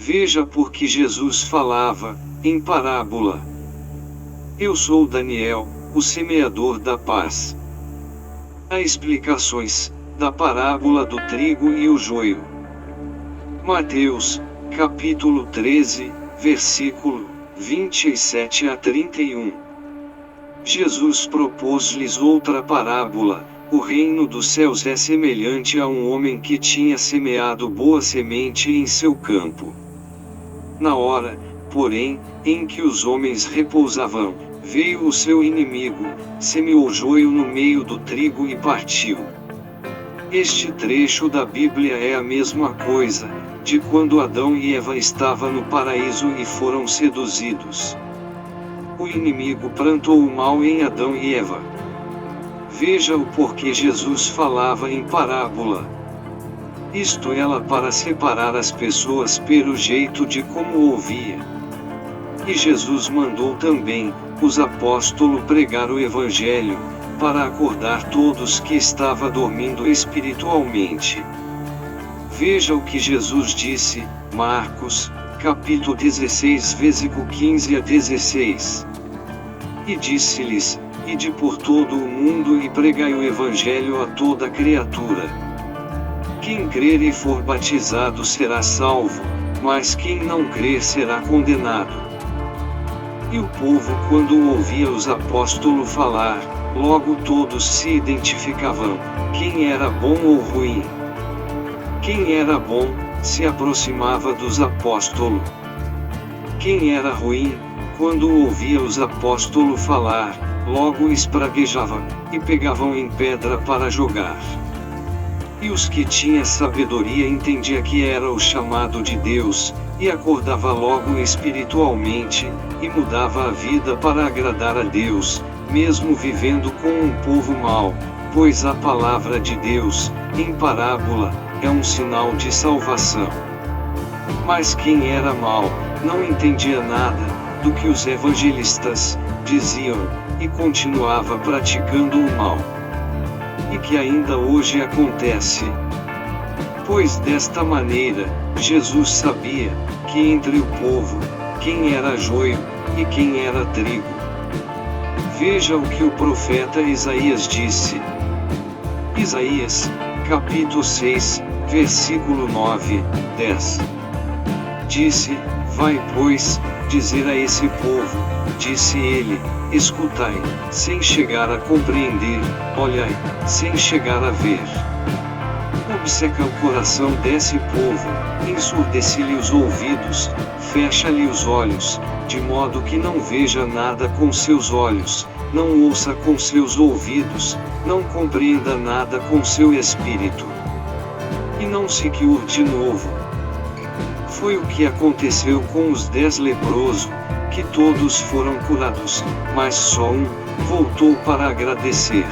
Veja porque Jesus falava, em parábola. Eu sou Daniel, o semeador da paz. Há explicações, da parábola do trigo e o joio. Mateus, capítulo 13, versículo 27 a 31. Jesus propôs-lhes outra parábola. O reino dos céus é semelhante a um homem que tinha semeado boa semente em seu campo. Na hora, porém, em que os homens repousavam, veio o seu inimigo, semeou joio no meio do trigo e partiu. Este trecho da Bíblia é a mesma coisa, de quando Adão e Eva estavam no paraíso e foram seduzidos. O inimigo plantou o mal em Adão e Eva. Veja o porquê Jesus falava em parábola. Isto era para separar as pessoas pelo jeito de como ouvia. E Jesus mandou também, os apóstolos pregar o Evangelho, para acordar todos que estavam dormindo espiritualmente. Veja o que Jesus disse, Marcos, capítulo 16, versículo 15 a 16. E disse-lhes, ide por todo o mundo e pregai o Evangelho a toda criatura. Quem crer e for batizado será salvo, mas quem não crer será condenado. E o povo, quando ouvia os apóstolos falar, logo todos se identificavam, quem era bom ou ruim. Quem era bom, se aproximava dos apóstolos. Quem era ruim, quando ouvia os apóstolos falar, logo espraguejava, e pegavam em pedra para jogar. E os que tinham sabedoria entendia que era o chamado de Deus, e acordava logo espiritualmente, e mudava a vida para agradar a Deus, mesmo vivendo com um povo mau, pois a palavra de Deus, em parábola, é um sinal de salvação. Mas quem era mau, não entendia nada do que os evangelistas diziam, e continuava praticando o mal. E que ainda hoje acontece. Pois desta maneira, Jesus sabia, que entre o povo, quem era joio, e quem era trigo. Veja o que o profeta Isaías disse. Isaías, capítulo 6, versículo 9, 10. Disse, vai pois, dizer a esse povo, disse ele, escutai, sem chegar a compreender, olhai, sem chegar a ver. Obceca o coração desse povo, ensurdece-lhe os ouvidos, fecha-lhe os olhos, de modo que não veja nada com seus olhos, não ouça com seus ouvidos, não compreenda nada com seu espírito. E não se cure de novo. Foi o que aconteceu com os 10 leprosos, que todos foram curados, mas só um voltou para agradecer.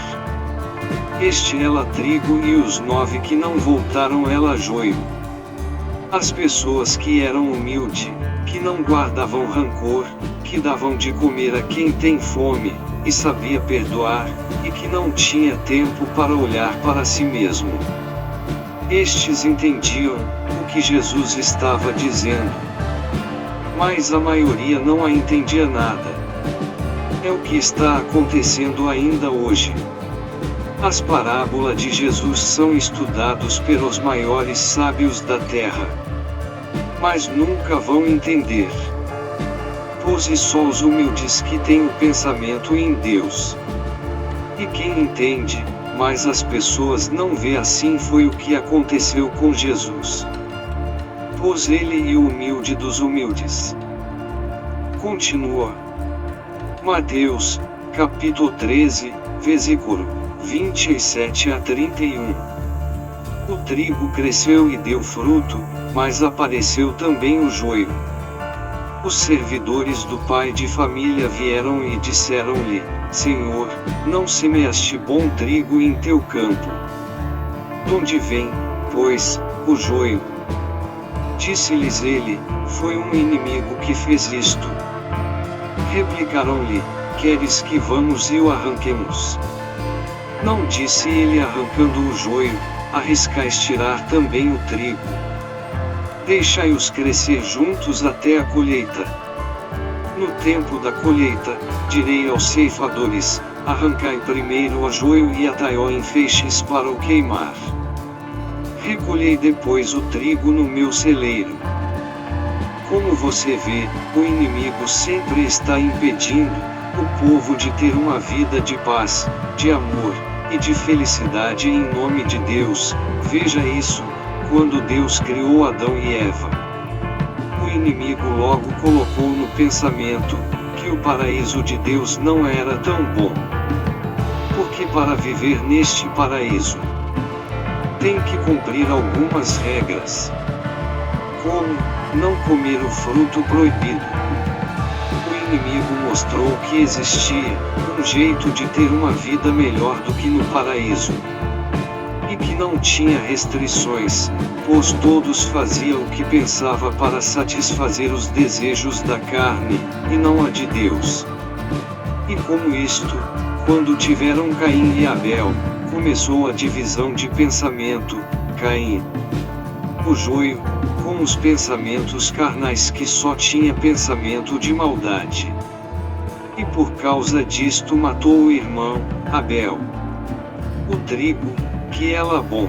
Este era trigo e os 9 que não voltaram era joio. As pessoas que eram humildes, que não guardavam rancor, que davam de comer a quem tem fome, e sabia perdoar, e que não tinha tempo para olhar para si mesmo. Estes entendiam o que Jesus estava dizendo. Mas a maioria não a entendia nada. É o que está acontecendo ainda hoje. As parábolas de Jesus são estudados pelos maiores sábios da terra. Mas nunca vão entender. Pois só os humildes que têm o pensamento em Deus. E quem entende, mas as pessoas não vê assim foi o que aconteceu com Jesus. Pois ele é o humilde dos humildes. Continua. Mateus, capítulo 13, versículo 27 a 31. O trigo cresceu e deu fruto, mas apareceu também o joio. Os servidores do pai de família vieram e disseram-lhe, Senhor, não semeaste bom trigo em teu campo? Donde vem, pois, o joio? Disse-lhes ele, foi um inimigo que fez isto. Replicaram-lhe, queres que vamos e o arranquemos? Não disse ele arrancando o joio, arriscais tirar também o trigo. Deixai-os crescer juntos até a colheita. No tempo da colheita, direi aos ceifadores: arrancai primeiro o joio e atai-o em feixes para o queimar. Recolhei depois o trigo no meu celeiro. Como você vê, o inimigo sempre está impedindo o povo de ter uma vida de paz, de amor e de felicidade em nome de Deus. Veja isso, quando Deus criou Adão e Eva. O inimigo logo colocou no pensamento que o paraíso de Deus não era tão bom. Porque para viver neste paraíso, tem que cumprir algumas regras. Como não comer o fruto proibido. O inimigo mostrou que existia um jeito de ter uma vida melhor do que no paraíso. E que não tinha restrições, pois todos faziam o que pensava para satisfazer os desejos da carne, e não a de Deus. E como isto, quando tiveram Caim e Abel, começou a divisão de pensamento. Caim, o joio, com os pensamentos carnais, que só tinha pensamento de maldade. E por causa disto matou o irmão, Abel. O trigo, que era bom,